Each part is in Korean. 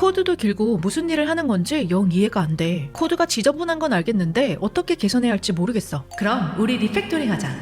코드도 길고 무슨 일을 하는 건지 영 이해가 안 돼. 코드가 지저분한 건 알겠는데 어떻게 개선해야 할지 모르겠어. 그럼 우리 리팩토링 하자.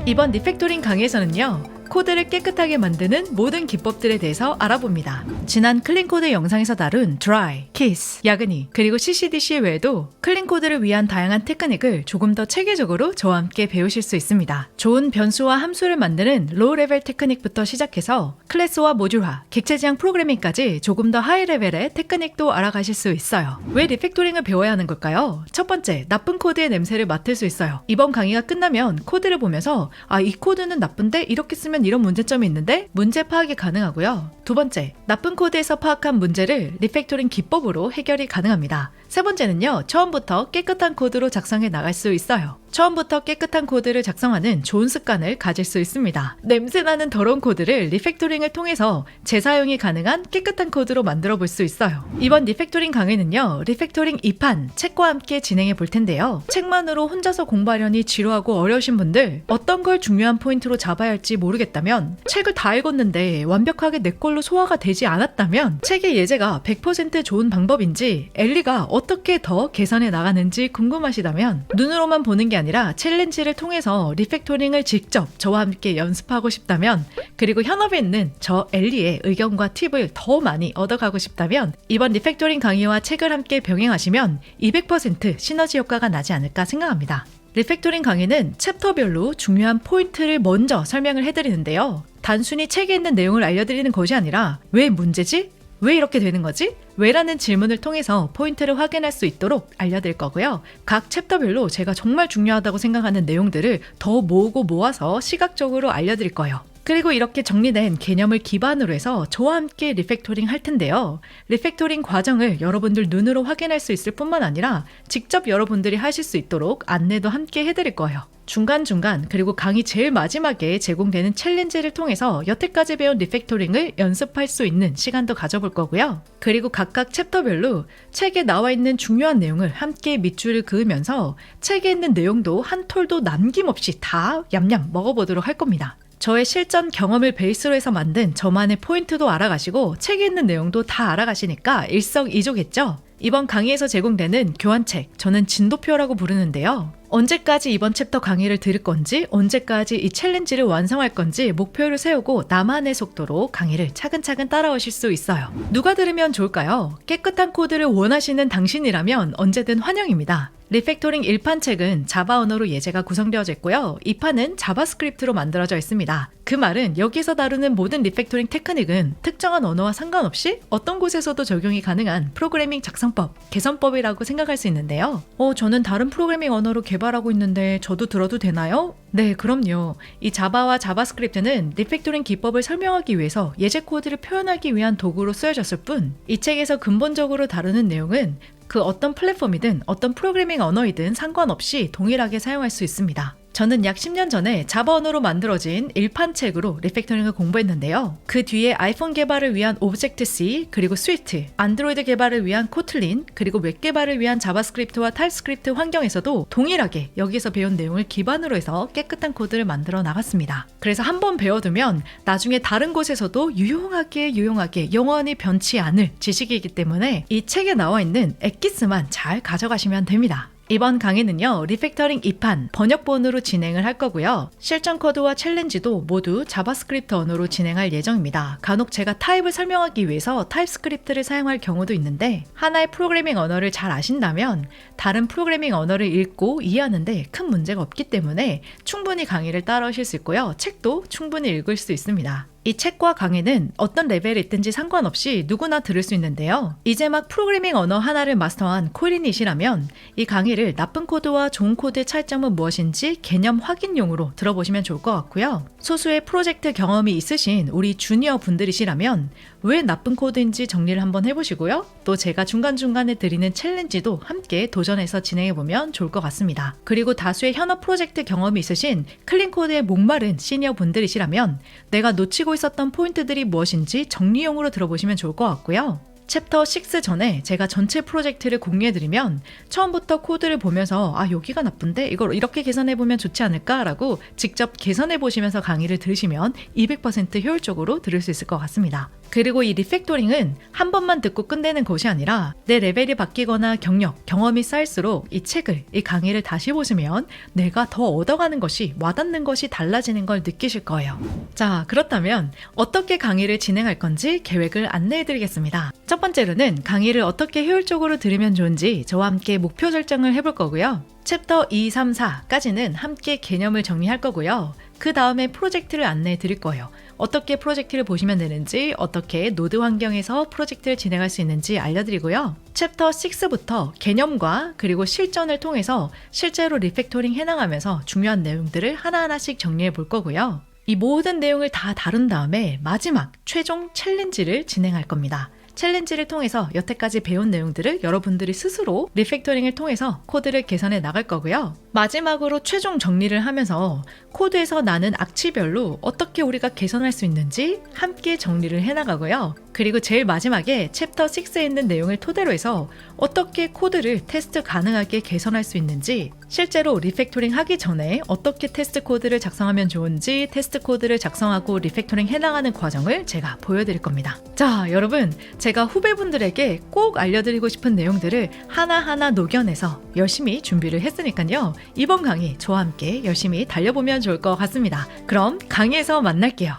이번 리팩토링 강의에서는요, 코드를 깨끗하게 만드는 모든 기법들에 대해서 알아봅니다. 지난 클린코드 영상에서 다룬 dry, kiss, 야근이, 그리고 CCDC 외에도 클린코드를 위한 다양한 테크닉을 조금 더 체계적으로 저와 함께 배우실 수 있습니다. 좋은 변수와 함수를 만드는 로우 레벨 테크닉부터 시작해서 클래스와 모듈화, 객체 지향 프로그래밍까지 조금 더 하이 레벨의 테크닉도 알아가실 수 있어요. 왜 리팩토링을 배워야 하는 걸까요? 첫 번째, 나쁜 코드의 냄새를 맡을 수 있어요. 이번 강의가 끝나면 코드를 보면서 이 코드는 나쁜데 이렇게 쓰면 이런 문제점이 있는데 문제 파악이 가능하고요. 두 번째, 나쁜 코드에서 파악한 문제를 리팩토링 기법으로 해결이 가능합니다. 세 번째는요, 처음부터 깨끗한 코드로 작성해 나갈 수 있어요. 처음부터 깨끗한 코드를 작성하는 좋은 습관을 가질 수 있습니다. 냄새나는 더러운 코드를 리팩토링을 통해서 재사용이 가능한 깨끗한 코드로 만들어 볼 수 있어요. 이번 리팩토링 강의는요, 리팩토링 2판 책과 함께 진행해 볼 텐데요. 책만으로 혼자서 공부하려니 지루하고 어려우신 분들, 어떤 걸 중요한 포인트로 잡아야 할지 모르겠다면, 책을 다 읽었는데 완벽하게 내 걸로 소화가 되지 않았다면, 책의 예제가 100% 좋은 방법인지 엘리가 어떻게 더 개선해 나가는지 궁금하시다면, 눈으로만 보는 게 아니라 챌린지를 통해서 리팩토링을 직접 저와 함께 연습하고 싶다면, 그리고 현업에 있는 저 엘리의 의견과 팁을 더 많이 얻어가고 싶다면, 이번 리팩토링 강의와 책을 함께 병행하시면 200% 시너지 효과가 나지 않을까 생각합니다. 리팩토링 강의는 챕터별로 중요한 포인트를 먼저 설명을 해드리는데요. 단순히 책에 있는 내용을 알려드리는 것이 아니라 왜 문제지? 왜 이렇게 되는 거지? 왜라는 질문을 통해서 포인트를 확인할 수 있도록 알려드릴 거고요. 각 챕터별로 제가 정말 중요하다고 생각하는 내용들을 더 모으고 모아서 시각적으로 알려드릴 거예요. 그리고 이렇게 정리된 개념을 기반으로 해서 저와 함께 리팩토링 할 텐데요. 리팩토링 과정을 여러분들 눈으로 확인할 수 있을 뿐만 아니라 직접 여러분들이 하실 수 있도록 안내도 함께 해드릴 거예요. 중간중간 그리고 강의 제일 마지막에 제공되는 챌린지를 통해서 여태까지 배운 리팩토링을 연습할 수 있는 시간도 가져볼 거고요. 그리고 각각 챕터별로 책에 나와 있는 중요한 내용을 함께 밑줄을 그으면서 책에 있는 내용도 한 톨도 남김없이 다 얌얌 먹어보도록 할 겁니다. 저의 실전 경험을 베이스로 해서 만든 저만의 포인트도 알아가시고 책에 있는 내용도 다 알아가시니까 일석이조겠죠? 이번 강의에서 제공되는 교환책, 저는 진도표라고 부르는데요. 언제까지 이번 챕터 강의를 들을 건지, 언제까지 이 챌린지를 완성할 건지 목표를 세우고 나만의 속도로 강의를 차근차근 따라오실 수 있어요. 누가 들으면 좋을까요? 깨끗한 코드를 원하시는 당신이라면 언제든 환영입니다. 리팩토링 1판 책은 자바 언어로 예제가 구성되어져 있고요. 2판은 자바스크립트로 만들어져 있습니다. 그 말은 여기서 다루는 모든 리팩토링 테크닉은 특정한 언어와 상관없이 어떤 곳에서도 적용이 가능한 프로그래밍 작성법, 개선법이라고 생각할 수 있는데요. 저는 다른 프로그래밍 언어로 개발하고 있는데 저도 들어도 되나요? 네, 그럼요. 이 자바와 자바스크립트는 리팩토링 기법을 설명하기 위해서 예제 코드를 표현하기 위한 도구로 쓰여졌을 뿐, 이 책에서 근본적으로 다루는 내용은 그 어떤 플랫폼이든 어떤 프로그래밍 언어이든 상관없이 동일하게 사용할 수 있습니다. 저는 약 10년 전에 자바 언어로 만들어진 1판 책으로 리팩토링을 공부했는데요. 그 뒤에 아이폰 개발을 위한 오브젝트-C, 그리고 스위트, 안드로이드 개발을 위한 코틀린, 그리고 웹 개발을 위한 자바스크립트와 타입스크립트 환경에서도 동일하게 여기서 배운 내용을 기반으로 해서 깨끗한 코드를 만들어 나갔습니다. 그래서 한번 배워두면 나중에 다른 곳에서도 유용하게 영원히 변치 않을 지식이기 때문에 이 책에 나와 있는 엑기스만 잘 가져가시면 됩니다. 이번 강의는요, 리팩터링 2판 번역본으로 진행을 할 거고요. 실전 코드와 챌린지도 모두 자바스크립트 언어로 진행할 예정입니다. 간혹 제가 타입을 설명하기 위해서 타입스크립트를 사용할 경우도 있는데, 하나의 프로그래밍 언어를 잘 아신다면 다른 프로그래밍 언어를 읽고 이해하는데 큰 문제가 없기 때문에 충분히 강의를 따라오실 수 있고요. 책도 충분히 읽을 수 있습니다. 이 책과 강의는 어떤 레벨에 있든지 상관없이 누구나 들을 수 있는데요. 이제 막 프로그래밍 언어 하나를 마스터한 코린이시라면 이 강의를 나쁜 코드와 좋은 코드의 차이점은 무엇인지 개념 확인용으로 들어보시면 좋을 것 같고요. 소수의 프로젝트 경험이 있으신 우리 주니어 분들이시라면 왜 나쁜 코드인지 정리를 한번 해보시고요. 또 제가 중간중간에 드리는 챌린지도 함께 도전해서 진행해보면 좋을 것 같습니다. 그리고 다수의 현업 프로젝트 경험이 있으신 클린 코드에 목마른 시니어 분들이시라면 내가 놓치고 있었던 포인트들이 무엇인지 정리용으로 들어보시면 좋을 것 같고요. 챕터 6 전에 제가 전체 프로젝트를 공유해드리면 처음부터 코드를 보면서 여기가 나쁜데 이걸 이렇게 개선해보면 좋지 않을까라고 직접 개선해보시면서 강의를 들으시면 200% 효율적으로 들을 수 있을 것 같습니다. 그리고 이 리팩토링은 한 번만 듣고 끝내는 것이 아니라 내 레벨이 바뀌거나 경력, 경험이 쌓일수록 이 책을, 이 강의를 다시 보시면 내가 더 얻어가는 것이, 와닿는 것이 달라지는 걸 느끼실 거예요. 자, 그렇다면 어떻게 강의를 진행할 건지 계획을 안내해드리겠습니다. 첫 번째로는 강의를 어떻게 효율적으로 들으면 좋은지 저와 함께 목표 설정을 해볼 거고요. 챕터 2, 3, 4까지는 함께 개념을 정리할 거고요. 그 다음에 프로젝트를 안내해 드릴 거예요. 어떻게 프로젝트를 보시면 되는지, 어떻게 노드 환경에서 프로젝트를 진행할 수 있는지 알려드리고요. 챕터 6부터 개념과 그리고 실전을 통해서 실제로 리팩토링 해나가면서 중요한 내용들을 하나하나씩 정리해 볼 거고요. 이 모든 내용을 다 다룬 다음에 마지막 최종 챌린지를 진행할 겁니다. 챌린지를 통해서 여태까지 배운 내용들을 여러분들이 스스로 리팩토링을 통해서 코드를 개선해 나갈 거고요. 마지막으로 최종 정리를 하면서 코드에서 나는 악취별로 어떻게 우리가 개선할 수 있는지 함께 정리를 해나가고요. 그리고 제일 마지막에 챕터 6에 있는 내용을 토대로 해서 어떻게 코드를 테스트 가능하게 개선할 수 있는지, 실제로 리팩토링 하기 전에 어떻게 테스트 코드를 작성하면 좋은지 테스트 코드를 작성하고 리팩토링 해나가는 과정을 제가 보여드릴 겁니다. 자, 여러분, 제가 후배분들에게 꼭 알려드리고 싶은 내용들을 하나하나 녹여내서 열심히 준비를 했으니까요. 이번 강의 저와 함께 열심히 달려보면 좋을 것 같습니다. 그럼 강의에서 만날게요.